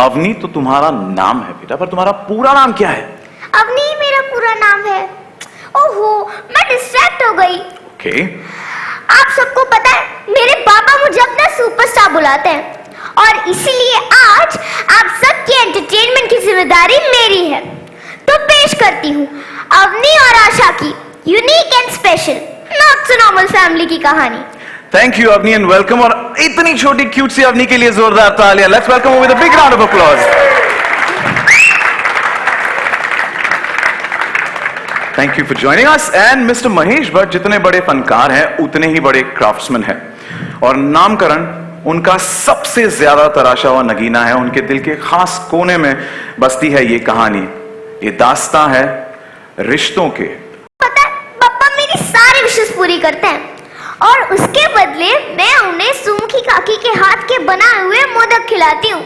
अवनी तो तुम्हारा नाम है बेटा, पर तुम्हारा पूरा नाम क्या है? अवनी मेरा पूरा नाम है। ओहो, मैं डिस्ट्रैक्ट हो गई। ओके। आप सबको पता है मेरे पापा मुझे अपना सुपरस्टार बुलाते हैं और इसीलिए आज आप सबकी एंटरटेनमेंट की जिम्मेदारी मेरी है। तो पेश करती हूँ अवनी और आशा की unique and special not so normal family की कहानी। Thank you Avni and welcome. और इतनी छोटी क्यूट सी अवनी के लिए जोरदार तालियां। Let's welcome with a big round of applause. Thank you for joining us. And mister Mahesh Bhatt जितने बड़े फनकार हैं उतने ही बड़े क्राफ्ट्समैन हैं, और नामकरण उनका सबसे ज्यादा तराशा हुआ नगीना है। उनके दिल के खास कोने में बसती है ये कहानी, ये दास्तां है रिश्तों के। पता है पापा मेरी सारी विशेष पूरी करते हैं और उसके बदले मैं उन्हें सुमुखी काकी के हाथ के बनाए हुए मोदक खिलाती हूँ।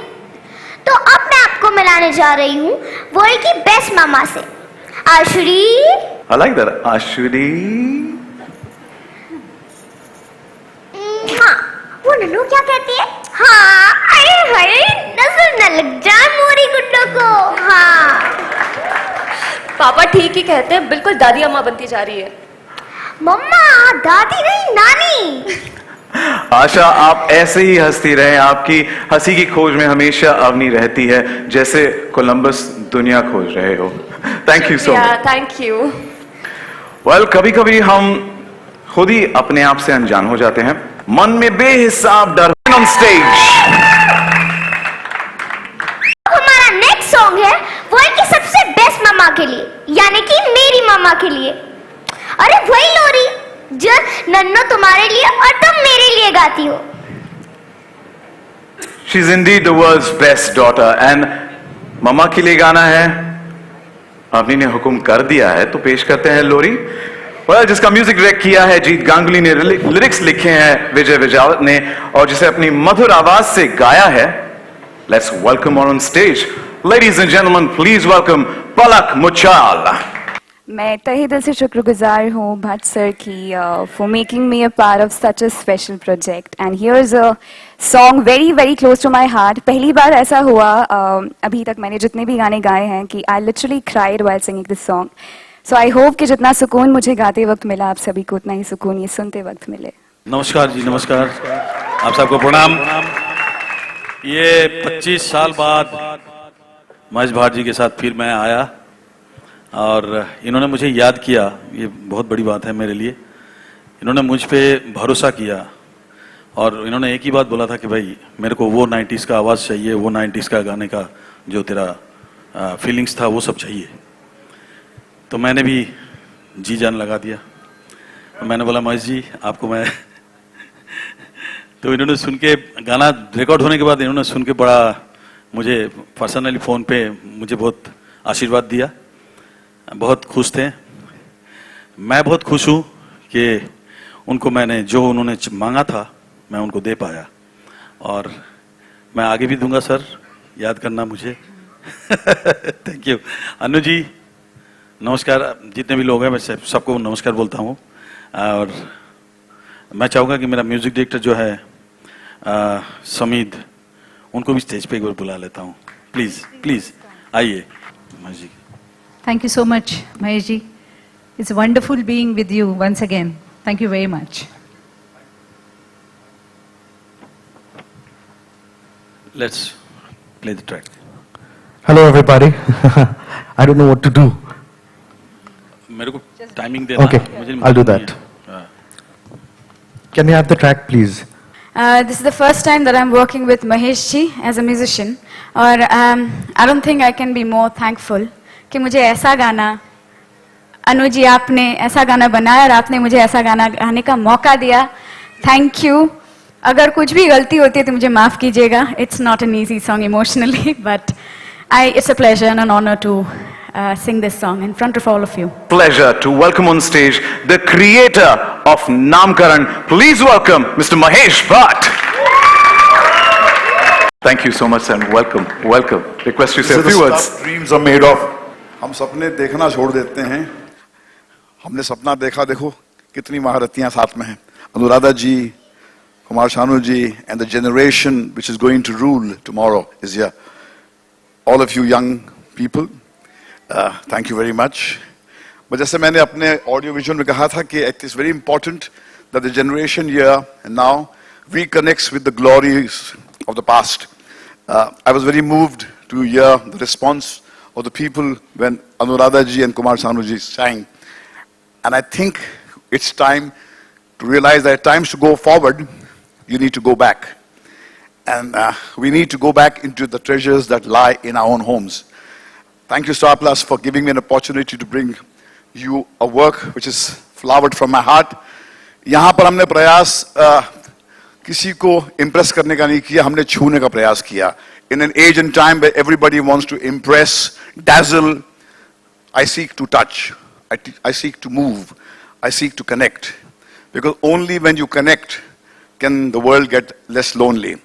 तो अब मैं आपको मिलाने जा रही हूँ वर्ल्ड की बेस्ट मामा से, आशुरी। I like that, आशुरी। हाँ, वो नन्नू क्या कहती है? हाँ, अरे हाय, नजर न लग जाए मोरी गुड्डो को। हाँ पापा ठीक ही कहते हैं, बिल्कुल दादी अम्मा बनती जा रही है। मम्मा, दादी नहीं नानी। आशा आप ऐसे ही हंसती रहें, आपकी हंसी की खोज में हमेशा अवनी रहती है, जैसे कोलंबस दुनिया खोज रहे हो। Thank you so much. Thank you. Well, कभी कभी हम खुद ही अपने आप से अनजान हो जाते हैं, मन में बेहिसाब डर ऑन स्टेज। हमारा नेक्स्ट सॉन्ग है वर्ल्ड की सबसे बेस्ट मामा के लिए, यानी कि मेरी मामा के लिए। अरे वही लोरी जो नन्नो तुम्हारे लिए और तुम मेरे लिए गाती हो। She is indeed the world's best daughter. And mamma के लिए गाना है, अवनी ने हुक्म कर दिया है, तो पेश करते हैं लोरी। जिसका म्यूजिक डायरेक्ट किया है जीत गांगुली ने, लिरिक्स लिखे हैं विजय विजावत ने, और जिसे अपनी मधुर आवाज से गाया है। Let's welcome on stage, ladies and gentleman, please welcome Palak Muchhal. मैं तहे दिल से शुक्रगुजार हूँ भट्ट सर की for making me a part of such a special project, and here is a song very very close to my heart. पहली बार ऐसा हुआ अभी तक मैंने जितने भी गाने गाए हैं कि I literally cried while singing this song. So I hope कि जितना सुकून मुझे गाते वक्त मिला, आप सभी को उतना ही सुकून ये सुनते वक्त मिले। नमस्कार जी, नमस्कार। आप सबको प्रणाम। ये 25 साल बाद महेश भाट जी के साथ फिर मैं आया और इन्होंने मुझे याद किया, ये बहुत बड़ी बात है मेरे लिए। इन्होंने मुझ पे भरोसा किया और इन्होंने एक ही बात बोला था कि भाई मेरे को वो 90s का आवाज़ चाहिए, वो 90s का गाने का जो तेरा फीलिंग्स था वो सब चाहिए। तो मैंने भी जी जान लगा दिया। मैंने बोला महेश जी आपको मैं तो इन्होंने सुन के, गाना रिकॉर्ड होने के बाद इन्होंने सुन के बड़ा मुझे पर्सनली फ़ोन पे मुझे बहुत आशीर्वाद दिया, बहुत खुश थे। मैं बहुत खुश हूँ कि उनको मैंने जो उन्होंने मांगा था मैं उनको दे पाया, और मैं आगे भी दूंगा सर, याद करना मुझे। Thank you. अनु जी नमस्कार। जितने भी लोग हैं मैं सबको नमस्कार बोलता हूँ, और मैं चाहूँगा कि मेरा म्यूजिक डायरेक्टर जो है समीद, उनको भी स्टेज पे एक बार बुला लेता हूँ। प्लीज़ प्लीज़ आइए Mahesh ji. Thank you so much, Mahesh ji. It's wonderful being with you once again. Thank you very much. Let's play the track. Hello everybody. I don't know what to do. मेरे को timing देना। Okay, I'll do that. Can we have the track please? This is the first time that I'm working with Mahesh ji as a musician, और I don't think I can be more thankful कि मुझे ऐसा गाना, अनु जी आपने ऐसा गाना बनाया और आपने मुझे ऐसा गाना गाने का मौका दिया। Thank you. अगर कुछ भी गलती होती है तो मुझे माफ़ कीजिएगा। It's not an easy song emotionally, but it's a pleasure and an honour to sing this song in front of all of you. Pleasure to welcome on stage the creator of Namkaran. Please welcome Mr. Mahesh Bhatt. Thank you so much and welcome, welcome. Request you to say a few words. Dreams are made of. हम सपने देखना छोड़ देते हैं। हमने सपना देखा, देखो कितनी महारतियां साथ में हैं। अनुराधा जी, कुमार शानू जी, and the generation which is going to rule tomorrow is here. all of you young people, thank you very much. But जैसे मैंने अपने ऑडियो विजुअल में कहा था कि it is very important that the generation here and now reconnects with the glories of the past. I was very moved to hear the response of the people when Anuradha ji and Kumar Sanu ji sang. And I think it's time to realize that at times to go forward, you need to go back. And we need to go back into the treasures that lie in our own homes. Thank you, Star Plus, for giving me an opportunity to bring you a work which is flowered from my heart. यहाँ पर हमने प्रयास किसी को impress करने का नहीं किया, हमने छूने का प्रयास किया. In an age and time where everybody wants to impress, dazzle, I seek to touch, I seek to move, I seek to connect. Because only when you connect can the world get less lonely.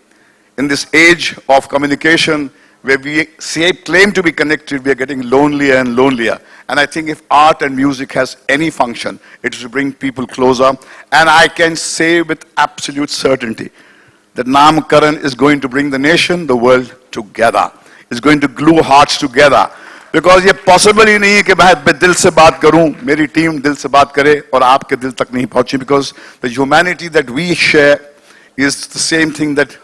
In this age of communication, where we claim to be connected, we are getting lonelier and lonelier. And I think if art and music has any function, it is to bring people closer. And I can say with absolute certainty that Namkaran is going to bring the nation, the world together. It's going to glue hearts together. Because ये possible ही नहीं है कि मैं दिल से बात करूं, मेरी टीम दिल से बात करे और आपके दिल तक नहीं पहुंचे. Because the humanity that we share is the same thing that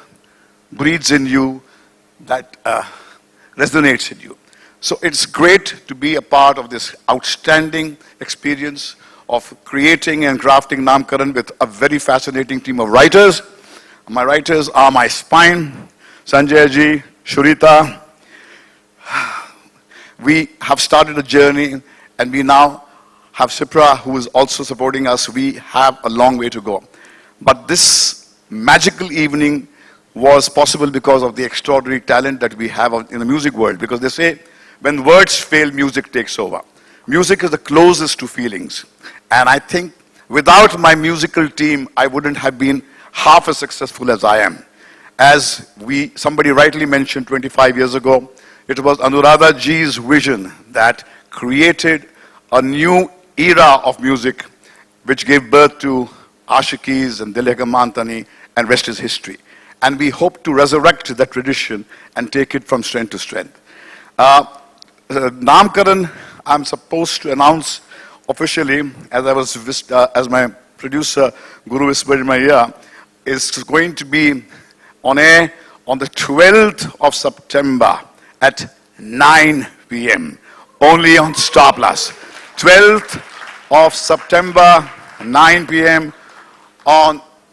breathes in you, that resonates in you. So it's great to be a part of this outstanding experience of creating and crafting Namkaran with a very fascinating team of writers. My writers are my spine, Sanjay ji, Shurita. We have started a journey and we now have Sipra who is also supporting us. We have a long way to go. But this magical evening was possible because of the extraordinary talent that we have in the music world. Because they say, when words fail, music takes over. Music is the closest to feelings. And I think without my musical team, I wouldn't have been half as successful as I am. As somebody rightly mentioned 25 years ago, it was Anuradha ji's vision that created a new era of music, which gave birth to Ashikis and Dil Hai Mantani, and rest is history. And we hope to resurrect that tradition and take it from strength to strength. Namkaran, I'm supposed to announce officially, as my producer Guru whispered in my ear, is going to be on air on the 12th of September at 9 p.m. only on Star Plus. 12th of September, 9 p.m.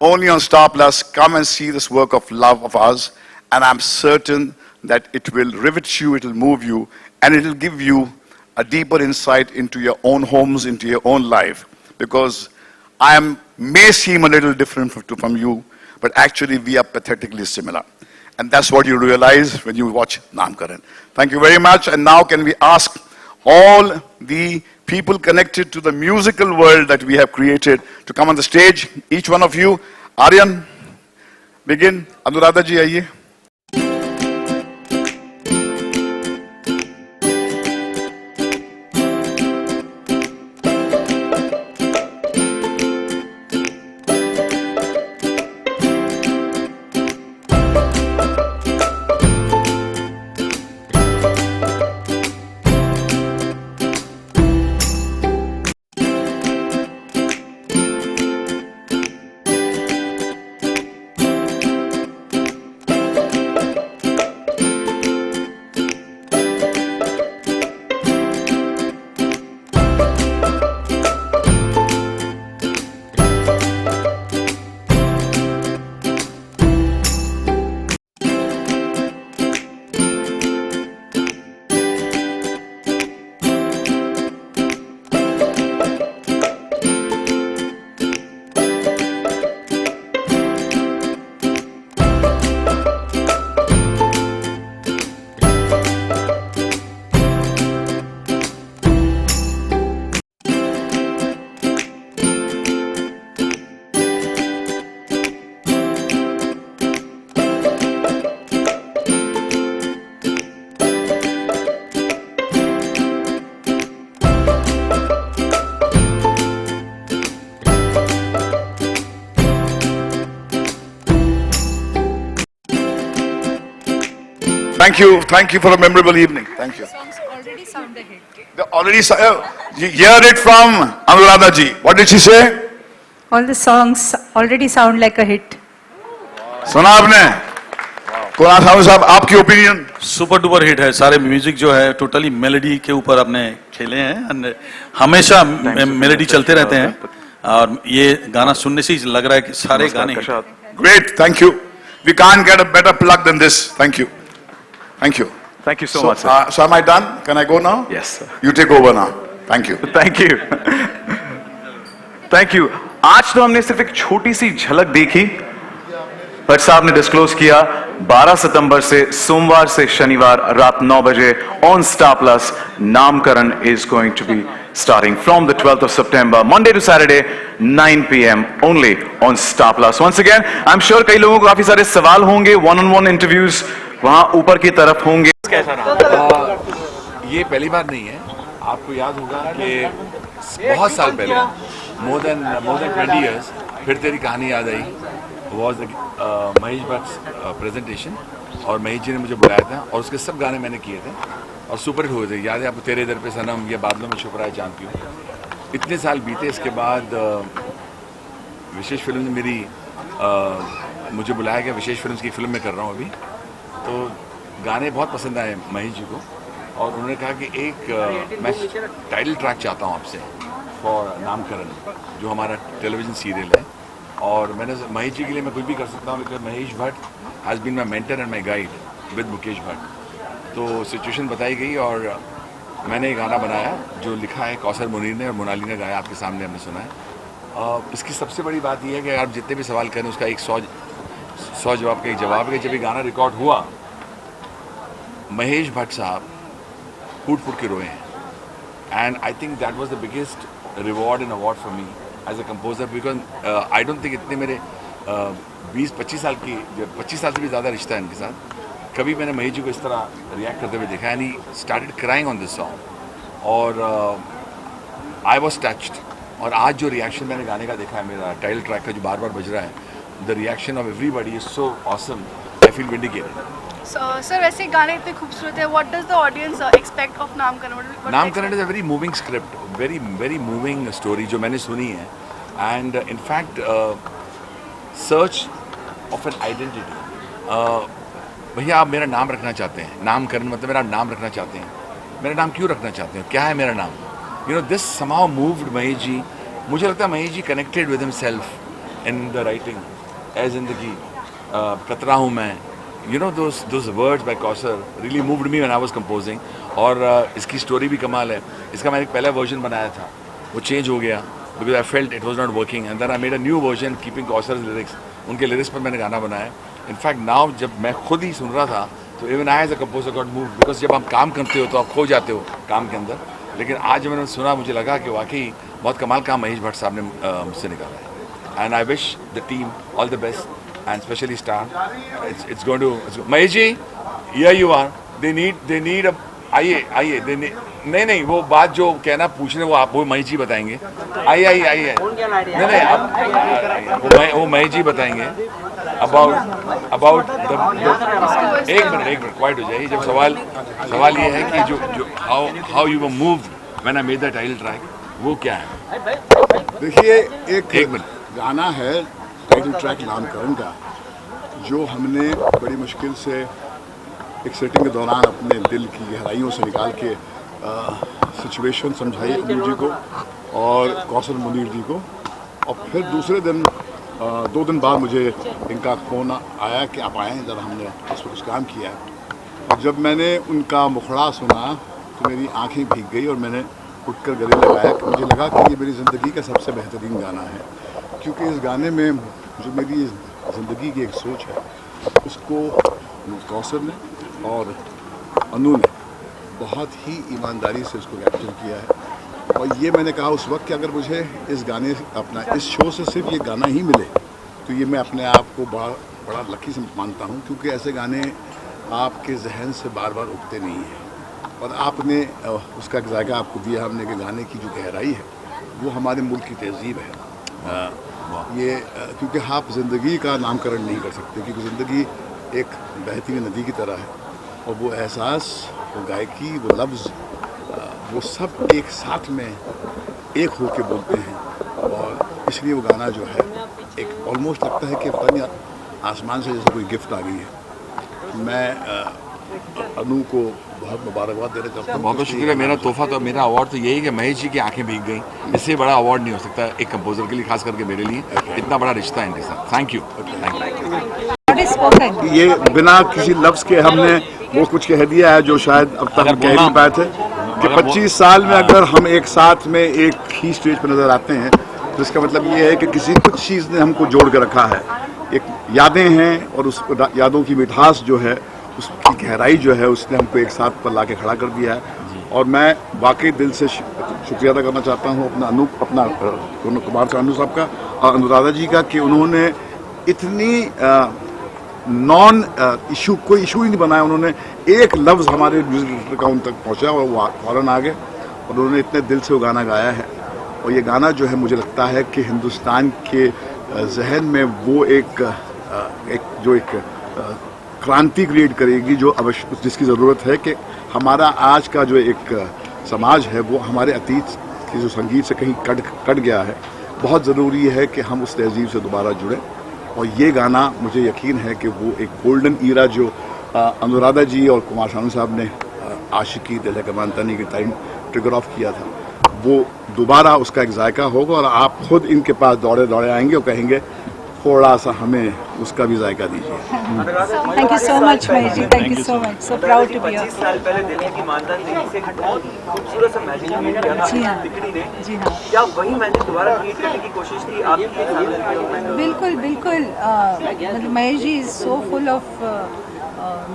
only on Star Plus. Come and see this work of love of ours, and I'm certain that it will rivet you, it will move you, and it will give you a deeper insight into your own homes, into your own life. Because may seem a little different from you, but actually we are pathetically similar. And that's what you realize when you watch Namkaran. Thank you very much. And now can we ask all the people connected to the musical world that we have created to come on the stage. Each one of you. Aryan, begin. Anuradha ji, aaiye. Thank you for a memorable evening. Thank you. Songs already sound a hit. They already you heard it from Anuradha ji. What did she say? All the songs already sound like a hit. सुना आपने? कुरान साहब आपकी opinion? Super duper hit है। सारे music जो है totally melody के ऊपर आपने खेले हैं and हमेशा मेलोडी चलते रहते हैं और ये गाना सुनने से ही लग रहा है कि सारे गाने Great, thank you. We can't get a better plug than this. Thank you. Thank you. Thank you so much, sir. So am I done? Can I go now? Yes, sir. You take over now. Thank you. Thank you. Thank you. आज तो हमने सिर्फ एक छोटी सी झलक देखी। भट्ट साहब ने डिस्क्लोज किया 12 सितंबर से सोमवार से शनिवार रात 9 बजे on Star Plus Naamkaran is going to be starting from the 12th of September, Monday to Saturday, 9 p.m. only on Star Plus. Once again, I'm sure कई लोगों को काफी सारे सवाल होंगे, one-on-one interviews वहां ऊपर की तरफ होंगे। ये पहली बार नहीं है, आपको याद होगा कि बहुत साल पहले, more than 20 years, फिर तेरी कहानी याद आई, was महेश भट्ट प्रेजेंटेशन और महेश जी ने मुझे बुलाया था और उसके सब गाने मैंने किए थे और सुपर हिट हुए थे। याद है आपको तेरे दर पे सनम, ये बादलों में छुप रहा है चांद क्यों। इतने साल बीते, इसके बाद विशेष फिल्म ने मुझे बुलाया गया, विशेष फिल्म की फिल्म में कर रहा हूँ अभी। तो गाने बहुत पसंद आए महेश जी को और उन्होंने कहा कि एक मैं टाइटल ट्रैक चाहता हूँ आपसे फॉर नामकरण, जो हमारा टेलीविज़न सीरियल है। और मैंने महेश जी के लिए मैं कुछ भी कर सकता हूँ, लेकिन Mahesh Bhatt has been my mentor and my guide with Mukesh Bhatt. तो सिचुएशन बताई गई और मैंने ये गाना बनाया जो लिखा है कौसर मुनीर ने और मोनाली ने गाया, आपके सामने हमने सुना है। इसकी सबसे बड़ी बात यह है कि आप जितने भी सवाल करें उसका एक 100 जवाब का एक जवाब है। जब ये गाना रिकॉर्ड हुआ, महेश भट्ट साहब फूट के रोए हैं and I think that was the biggest reward and award for me as a composer, because I don't think इतने मेरे 20-25 साल से भी ज़्यादा रिश्ता है इनके साथ, कभी मैंने महेश जी को इस तरह रिएक्ट करते हुए देखा। And he started crying on this song और आई वाज टच्ड। और आज जो रिएक्शन मैंने गाने का देखा है, मेरा टाइटल ट्रैक का जो बार बार बज रहा है, the reaction of everybody is so awesome, I feel vindicated. Sir वैसे गाने इतने खूबसूरत है, what does the audience expect of नामकरण? नामकरण is a very moving script, very moving story जो मैंने सुनी है। And in fact search of an identity. भैया आप मेरा नाम रखना चाहते हैं, नामकरण मतलब मेरा नाम रखना चाहते हैं, मेरा नाम क्यों रखना चाहते हैं, क्या है मेरा नाम? You know this somehow moved Mahesh ji. मुझे लगता है Mahesh ji connected with himself in the writing, ए जिंदगी, कतरा हूँ मैं, you know those words by Kausar really moved me when I was composing. और इसकी स्टोरी भी कमाल है। इसका मैंने एक पहला वर्जन बनाया था, वो चेंज हो गया because I felt it was not working and then I made a new version keeping Kausar lyrics. उनके लिरिक्स पर मैंने गाना बनाया। इनफैक्ट नाउ जब मैं खुद ही सुन रहा था तो even I as a composer got move, because जब आप काम करते हो तो आप खो जाते हो काम के अंदर। लेकिन आज जब मैंने सुना मुझे लगा कि वाकई बहुत कमाल काम महेश भट्ट साहब ने मुझसे निकाला है। And I wish the team all the best and specially Star. It's going to Mahesh ji, here you are, they need आइए नहीं वो बात जो कहना पूछने वो महेश जी बताएंगे। आइए नहीं वो महेश जी बताएंगे अबाउट एक मिनट क्वाइट हो जाइए। जब सवाल ये है कि जो how you were moved when I made the title track, वो क्या है? देखिए एक मिनट गाना है टाइटल ट्रैक नामकरण का, जो हमने बड़ी मुश्किल से एक सेटिंग के दौरान अपने दिल की गहराइयों से निकाल के सिचुएशन समझाई अनु जी को और कौसर मुनीर जी को। और फिर दूसरे दिन 2 दिन बाद मुझे इनका फ़ोन आया कि आप आएँ ज़रा, हमने इस पर कुछ काम किया है। और जब मैंने उनका मुखड़ा सुना तो मेरी आंखें भीग गई और मैंने उठकर गले लगाया। मुझे लगा कि ये मेरी ज़िंदगी का सबसे बेहतरीन गाना है, क्योंकि इस गाने में जो मेरी ज़िंदगी की एक सोच है उसको कौसर ने और अनु ने बहुत ही ईमानदारी से उसको कैप्चर किया है। और ये मैंने कहा उस वक्त कि अगर मुझे इस गाने इस शो से सिर्फ ये गाना ही मिले तो ये मैं अपने आप को बड़ा लकी से मानता हूँ, क्योंकि ऐसे गाने आपके जहन से बार बार उठते नहीं हैं। और आपने उसका एक जायका आपको दिया हमने कि गाने की जो गहराई है वो हमारे मुल्क की तहजीब है। ये क्योंकि आप ज़िंदगी का नामकरण नहीं कर सकते, क्योंकि ज़िंदगी एक बहती हुई नदी की तरह है और वो एहसास, वो गायकी, वो लफ्ज़, वो सब एक साथ में एक होके बोलते हैं और इसलिए वो गाना जो है एक ऑलमोस्ट लगता है कि पता नहीं आसमान से जैसे कोई गिफ्ट आ गई है। मैं अनु को बहुत मुबारकबाद देना चाहता हूँ। बहुत बहुत शुक्रिया। मेरा तोहफा तो, मेरा अवार्ड तो यही है कि महेश जी की आंखें भीग गई। इससे बड़ा अवार्ड नहीं हो सकता एक कंपोजर के लिए, खास करके मेरे लिए। इतना बड़ा रिश्ता है इनके साथ। Thank you, thank you. ये बिना किसी लफ्ज़ के हमने वो कुछ कह दिया है जो शायद अब तक हम कह नहीं पाए थे कि 25 साल में अगर हम एक साथ में एक ही स्टेज पर नज़र आते हैं तो इसका मतलब ये है कि किसी कुछ चीज़ ने हमको जोड़ कर रखा है। एक यादें हैं और उस यादों की मिठास जो है, उसकी गहराई जो है, उसने हमको एक साथ पर ला के खड़ा कर दिया है। और मैं वाकई दिल से शुक्रिया अदा करना चाहता हूँ अपना कुमार सानू साहब का और अनुराधा जी का कि उन्होंने इतनी नॉन इशू, कोई इशू ही नहीं बनाया। उन्होंने एक लफ्ज़ हमारे म्यूजिक डायरेक्टर का उन तक पहुँचा और वो फ़ौरन आ गए और उन्होंने इतने दिल से वो गाना गाया है। और ये गाना जो है मुझे लगता है कि हिंदुस्तान के जहन में वो एक क्रांति क्रिएट करेगी जो अवश्य, जिसकी ज़रूरत है कि हमारा आज का जो एक समाज है वो हमारे अतीत की जो संगीत से कहीं कट गया है। बहुत ज़रूरी है कि हम उस तहजीब से दोबारा जुड़ें और ये गाना मुझे यकीन है कि वो एक गोल्डन ईरा जो अनुराधा जी और कुमार सानू साहब ने आशिकी दिल है कमान तनी के टाइम ट्रिगर ऑफ किया था, वो दोबारा उसका एक जायका होगा और आप खुद इनके पास दौड़े दौड़े आएंगे और कहेंगे थोड़ा सा हमें उसका भी जायका दीजिए। Thank you so much Mahesh ji, thank you so much, so proud to be here. 25 साल पहले दिल्ली की मानता नहीं से एक बहुत खूबसूरत सा मैजिक किया था जी हाँ, तिकड़ी ने। जी हाँ, क्या वही मैजिक दोबारा क्रिएट करने की कोशिश थी आपकी? बिल्कुल बिल्कुल। मतलब Mahesh ji is so full of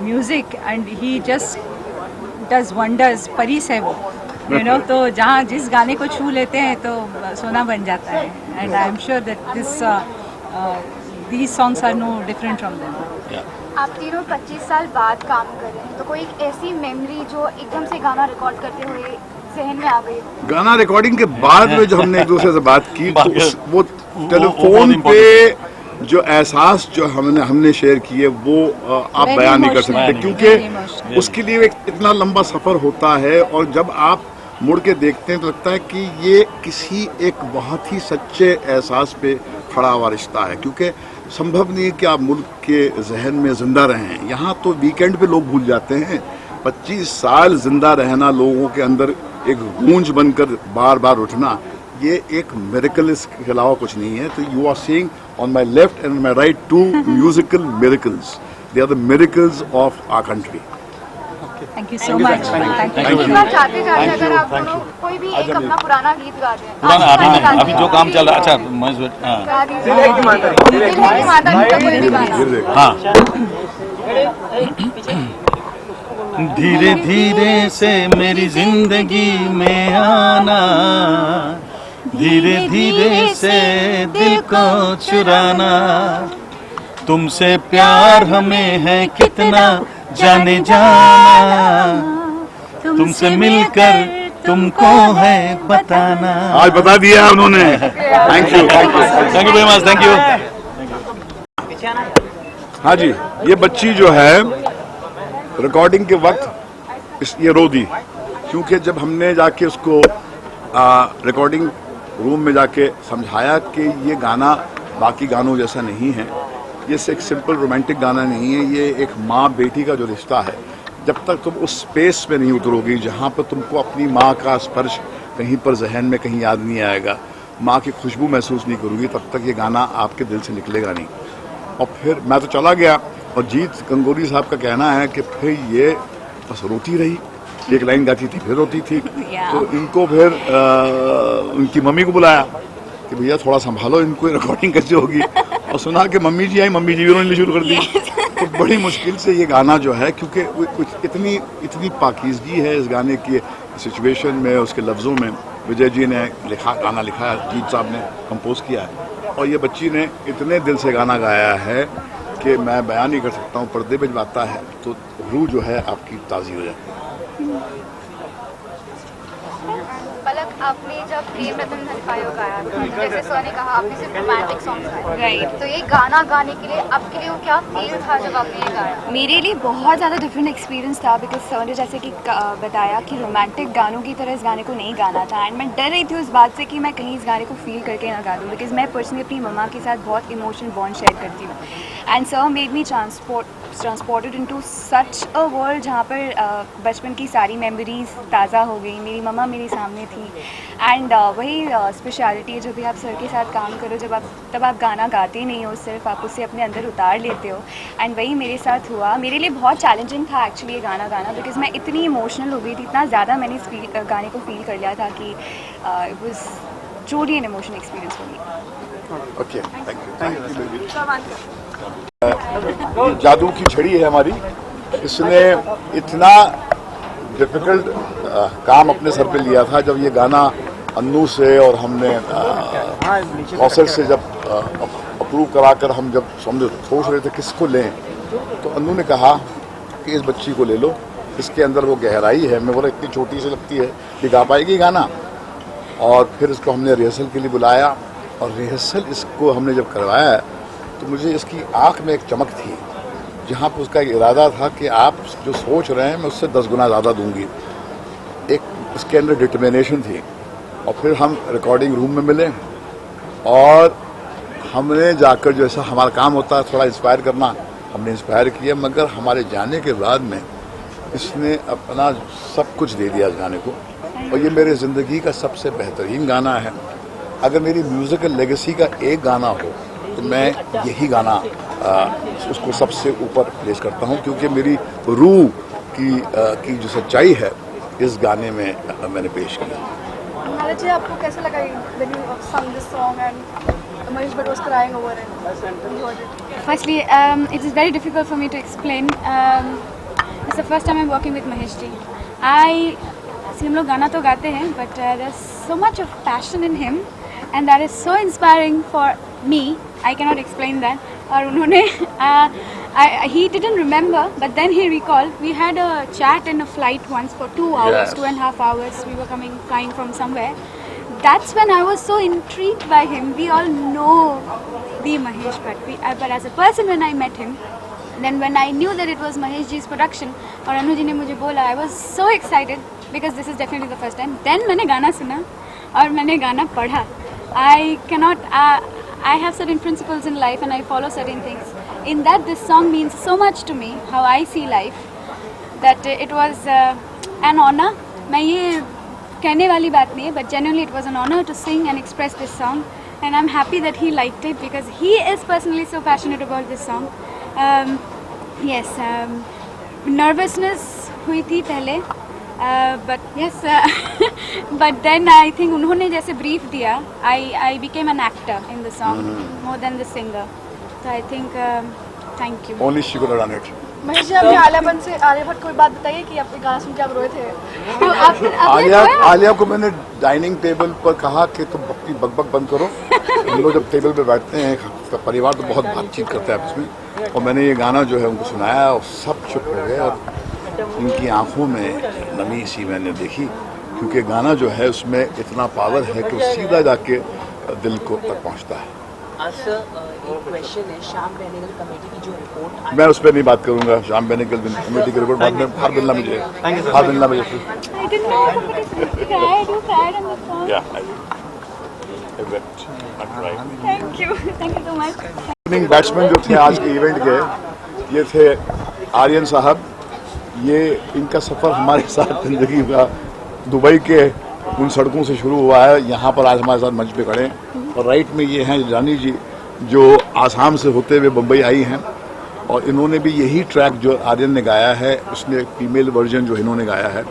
music and he just does wonders. Pari से वो तो जहाँ जिस गाने को छू लेते हैं तो सोना बन जाता है। And I am sure that these songs are no different from them. आप तीनों 25 साल बाद काम कर रहे हैं, तो कोई एक ऐसी मेमोरी जो एकदम से गाना रिकॉर्ड करते हुए जहन में आ गई? गाना रिकॉर्डिंग के बाद में जो हमने एक दूसरे से बात की तो वो टेलीफोन पे जो एहसास जो हमने शेयर किए वो आप बयान नहीं कर सकते, क्योंकि उसके लिए एक इतना लंबा सफ़र होता है और जब आप मुड़ के देखते हैं तो लगता है कि ये किसी एक बहुत ही सच्चे एहसास पे खड़ा हुआ रिश्ता है। क्योंकि संभव नहीं है कि आप मुल्क के जहन में ज़िंदा रहें। यहाँ तो वीकेंड पे लोग भूल जाते हैं। 25 साल ज़िंदा रहना, लोगों के अंदर एक गूंज बनकर बार बार उठना, ये एक मिरेकल, इसके अलावा कुछ नहीं है। तो you are seeing on my left and my right two musical miracles. They are the miracles of our country. Thank you so much. चाहते अगर आप दोनों कोई भी एक अपना पुराना गीत गा दें। पुराना अभी जो काम चल रहा है। अच्छा धीरे धीरे से मेरी जिंदगी में आना, धीरे धीरे से दिल को चुराना, तुमसे प्यार हमें है कितना जाने जाना, तुमसे मिलकर तुमको है बताना। आज बता दिया उन्होंने। Thank you, thank you, thank you very much, thank you. हाँ जी, ये बच्ची जो है रिकॉर्डिंग के वक्त ये रो दी, क्योंकि जब हमने जाके उसको रिकॉर्डिंग रूम में जाके समझाया कि ये गाना बाकी गानों जैसा नहीं है, ये एक सिंपल रोमांटिक गाना नहीं है, ये एक माँ बेटी का जो रिश्ता है, जब तक तुम उस स्पेस में नहीं उतरोगी जहाँ पर तुमको अपनी माँ का स्पर्श कहीं पर जहन में कहीं याद नहीं आएगा, माँ की खुशबू महसूस नहीं करोगी, तब तक ये गाना आपके दिल से निकलेगा नहीं। और फिर मैं तो चला गया और जीत गंगोली साहब का कहना है कि फिर ये बस रोती रही, एक लाइन गाती थी फिर रोती थी। तो इनको फिर उनकी मम्मी को बुलाया कि भैया थोड़ा संभालो इनको, रिकॉर्डिंग कैसे होगी, और सुना कि मम्मी जी आई, मम्मी जी भी रोने शुरू कर दी। तो बड़ी मुश्किल से ये गाना जो है, क्योंकि कुछ इतनी पाकीज़गी है इस गाने की सिचुएशन में, उसके लफ्ज़ों में। विजय जी ने गाना लिखा है, जीत साहब ने कंपोज किया है, और ये बच्ची ने इतने दिल से गाना गाया है कि मैं बयान नहीं कर सकता हूँ। पर्दे पे जब आता है तो रूह जो है आपकी ताज़ी हो जाती है। पलक आपने जब प्रेम रतन धन पायो गाया, तो जैसे सर ने कहा आपने सिर्फ रोमांटिक सॉन्ग गाए, राइट? तो ये गाना गाने के लिए आपके लिए वो क्या फील था जब आपने ये गाया? मेरे लिए बहुत ज़्यादा डिफरेंट एक्सपीरियंस था, बिकॉज सर ने जैसे कि बताया कि रोमांटिक गानों की तरह इस गाने को नहीं गाना था, एंड मैं डर रही थी उस बात से कि मैं कहीं इस गाने को फील करके ना गा दूँ, बिकॉज मैं पर्सनली अपनी मम्मा के साथ बहुत इमोशनल बॉन्ड शेयर करती हूँ, and sir made me transported into such a world जहाँ पर बचपन की सारी मेमोरीज ताज़ा हो गई, मेरी मम्मा मेरे सामने थी, एंड वही स्पेशलिटी है, जब भी आप सर के साथ काम करो, तब आप गाना गाते नहीं हो, सिर्फ आप उसे अपने अंदर उतार लेते हो, एंड वही मेरे साथ हुआ। मेरे लिए बहुत चैलेंजिंग था एक्चुअली ये गाना गाना, बिकॉज मैं इतनी इमोशनल हो गई थी, इतना ज़्यादा मैंने इस गाने को फील कर लिया था कि it was truly an emotional experience for me. Okay, thank you. जादू की छड़ी है हमारी, इसने इतना डिफिकल्ट काम अपने सर पे लिया था। जब ये गाना अन्नू से और हमने कौशल से जब अप्रूव कराकर हम जब सोच रहे थे किसको लें, तो अन्नू ने कहा कि इस बच्ची को ले लो, इसके अंदर वो गहराई है। मैं बोला इतनी छोटी सी लगती है कि गा पाएगी गाना। और फिर इसको हमने रिहर्सल के लिए बुलाया, और रिहर्सल इसको हमने जब करवाया तो मुझे इसकी आँख में एक चमक थी, जहाँ पर उसका इरादा था कि आप जो सोच रहे हैं मैं उससे 10 गुना ज़्यादा दूंगी। एक उसके अंदर डिटर्मिनेशन थी। और फिर हम रिकॉर्डिंग रूम में मिले, और हमने जाकर जो ऐसा हमारा काम होता है थोड़ा इंस्पायर करना, हमने इंस्पायर किया। मगर हमारे जाने के बाद में इसने अपना सब कुछ दे दिया इस गाने को, और ये मेरे ज़िंदगी का सबसे बेहतरीन गाना है। अगर मेरी म्यूज़िकल लेगेसी का एक गाना हो तो मैं यही गाना उसको सबसे ऊपर प्लेस करता हूँ, क्योंकि मेरी रूह की जो सच्चाई है इस गाने में मैंने पेश किया। जी, आपको कैसा लगा when you sung this song and Mahesh Bhatt was crying over it? Firstly, it is very difficult for me to explain. It's the first time I'm working with Mahesh ji. हम लोग गाना तो गाते हैं, but there's so much of passion in him, and that is so inspiring for me. I cannot explain that. और उन्होंने he didn't remember, but then he recalled. We had a chat in a flight once for 2 hours, Yes. 2.5 hours. We were flying from somewhere. That's when I was so intrigued by him. We all know the Mahesh Bhatt, but as a person, when I met him, then when I knew that it was Mahesh ji's production, और अनु जी ने मुझे बोला, I was so excited because this is definitely the first time. Then मैंने गाना सुना और मैंने गाना पढ़ा. I have certain principles in life and I follow certain things. In that, this song means so much to me, how I see life, that it was an honor. मैं ये कहने वाली बात नहीं है, but genuinely it was an honor to sing and express this song, and I'm happy that he liked it because he is personally so passionate about this song. Yes, nervousness हुई थी पहले, but yes, but then I think उन्होंने जैसे brief दिया, I became an actor in the song more than the singer. So I think thank you. Only she could have done it. Mahesh ji, आपने आलिया भट्ट कोई बात बताइए कि आपके गाना सुन के आप रोए थे? आलिया को मैंने डाइनिंग टेबल पर कहा कि तुम अपनी बकबक बंद करो। हम लोग जब टेबल पे बैठते हैं तो परिवार तो बहुत बातचीत करता है उसमें, और मैंने ये गाना जो है उनको सुनाया और सब चुप हो गए, और उनकी आंखों में नमी सी मैंने देखी, क्योंकि गाना जो है उसमें इतना पावर है कि वो सीधा जाके दिल को तक पहुंचता है। एक क्वेश्चन है, श्याम बेनेगल कमेटी की जो रिपोर्ट मैं उस पर नहीं बात करूंगा। श्याम बेनेगल कमेटी की रिपोर्ट बाद में हार मिलना मुझे, हार मिलना मुझे। I didn't know somebody cried. You cried on the song. Yeah, I wept, not cried. Thank you so much. Opening batsman जो थे आज के इवेंट के, ये थे आर्यन साहब। ये इनका सफ़र हमारे साथ जिंदगी का दुबई के उन सड़कों से शुरू हुआ है, यहाँ पर आज हमारे साथ मंच पे खड़े हैं। और राइट में ये हैं रानी जी, जो आसाम से होते हुए मुंबई आई हैं, और इन्होंने भी यही ट्रैक जो आर्यन ने गाया है, उसने फीमेल वर्जन जो इन्होंने गाया है।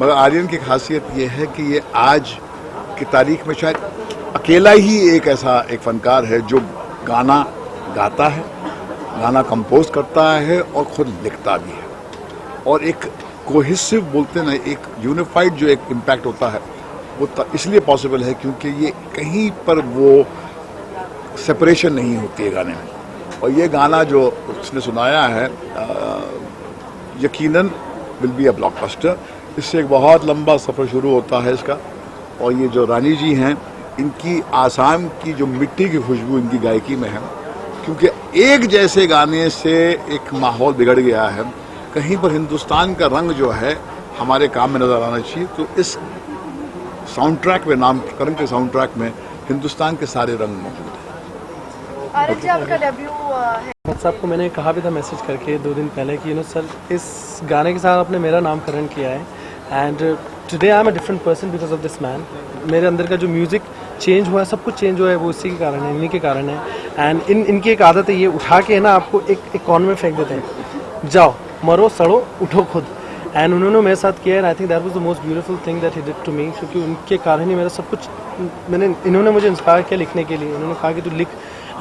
मगर आर्यन की खासियत ये है कि ये आज की तारीख में शायद अकेला ही एक ऐसा एक फनकार है जो गाना गाता है, गाना कंपोज करता है और खुद लिखता भी है, और एक कोहेसिव बोलते ना, एक यूनिफाइड जो एक इम्पैक्ट होता है वो इसलिए पॉसिबल है क्योंकि ये कहीं पर वो सेपरेशन नहीं होती है गाने में। और ये गाना जो उसने सुनाया है यकीनन विल बी अ ब्लॉकबस्टर। इससे एक बहुत लंबा सफ़र शुरू होता है इसका, और ये जो रानी जी हैं, इनकी आसाम की जो मिट्टी की खुशबू इनकी गायकी में है, क्योंकि एक जैसे गाने से एक माहौल बिगड़ गया है। कहीं पर हिंदुस्तान का रंग जो है हमारे काम में नजर आना चाहिए। तो इस साउंड ट्रैक में, नामकरण के साउंड ट्रैक में हिंदुस्तान के सारे रंग मौजूद हैं। आरव जी, आपका डेब्यू है। साहब को मैंने कहा भी था मैसेज करके 2 दिन पहले कि सर इस गाने के साथ आपने मेरा नामकरण किया है and today I am a different person because of this man. मेरे अंदर का जो म्यूज़िक चेंज हुआ है, सब कुछ चेंज हुआ है, वो इसी के कारण है, इन्हीं के कारण है। एंड इनकी एक आदत है, ये उठा के ना आपको एक कॉर्नर में फेंक देते हैं, जाओ मरो सड़ो उठो खुद। एंड उन्होंने मेरे साथ किया है। I think that was the most beautiful thing that he did to me, क्योंकि उनके कारण ही मेरा सब कुछ, इन्होंने मुझे इंस्पायर किया लिखने के लिए। उन्होंने कहा कि तू लिख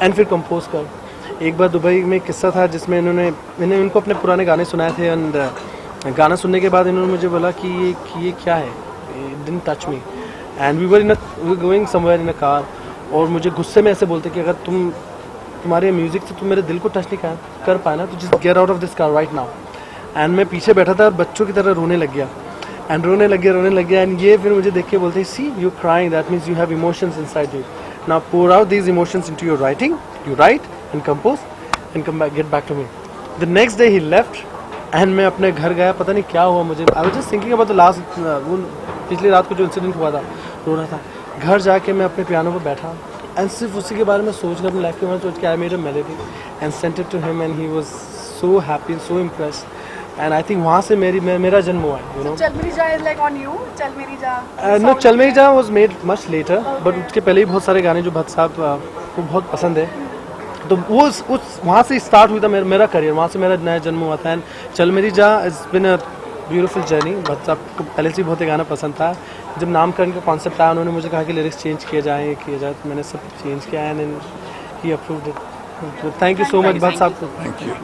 एंड फिर कंपोज कर। एक बार दुबई में एक किस्सा था जिसमें मैंने उनको अपने पुराने गाने सुनाए थे एंड गाना सुनने के बाद इन्होंने मुझे बोला कि ये क्या है, it didn't touch me and we were going somewhere in a car, और मुझे गुस्से में ऐसे बोलते कि अगर तुम्हारे म्यूज़िक से तुम मेरे दिल को टच नहीं कर पाए ना, तो just get out of this car right now. And मैं पीछे बैठा था और बच्चों की तरह रोने लग गया एंड ये फिर मुझे देख के बोलते, see you crying, that means you have emotions inside you, now pour out these emotions into your writing, you write and compose and come back, get back to me. The next day he left and मैं अपने घर गया, पता नहीं क्या हुआ मुझे, I was just thinking about the last, वो पिछली रात को जो इंसिडेंट हुआ था, रो रहा था। घर जाके मैं अपने पियानो पर बैठा एंड सिर्फ उसी के बारे में सोच कर, अपनी लाइफ के बारे में सोच के I made a melody and sent it to him and he was so happy, so impressed. And I think वहाँ से मेरा जन्म हुआ है, यू नो। चल मेरी जा इज लाइक ऑन यू, चल मेरी जा। नो, चल मेरी जा was made much later, but उसके पहले ही बहुत सारे गाने जो भक्त साहब को बहुत पसंद है, तो वो उस वहाँ से स्टार्ट हुआ था मेरा करियर, वहाँ से मेरा नया जन्म हुआ था। एंड चल मेरी जा it's been a beautiful journey. भक्त साहब को पहले से बहुत ही गाना पसंद था। जब नामकरण का कॉन्सेप्ट आया, उन्होंने मुझे कहा कि लिरिक्स चेंज किए जाए, तो मैंने सब चेंज किया and he approved it. Thank you so much भक्त साहब को। Thank you.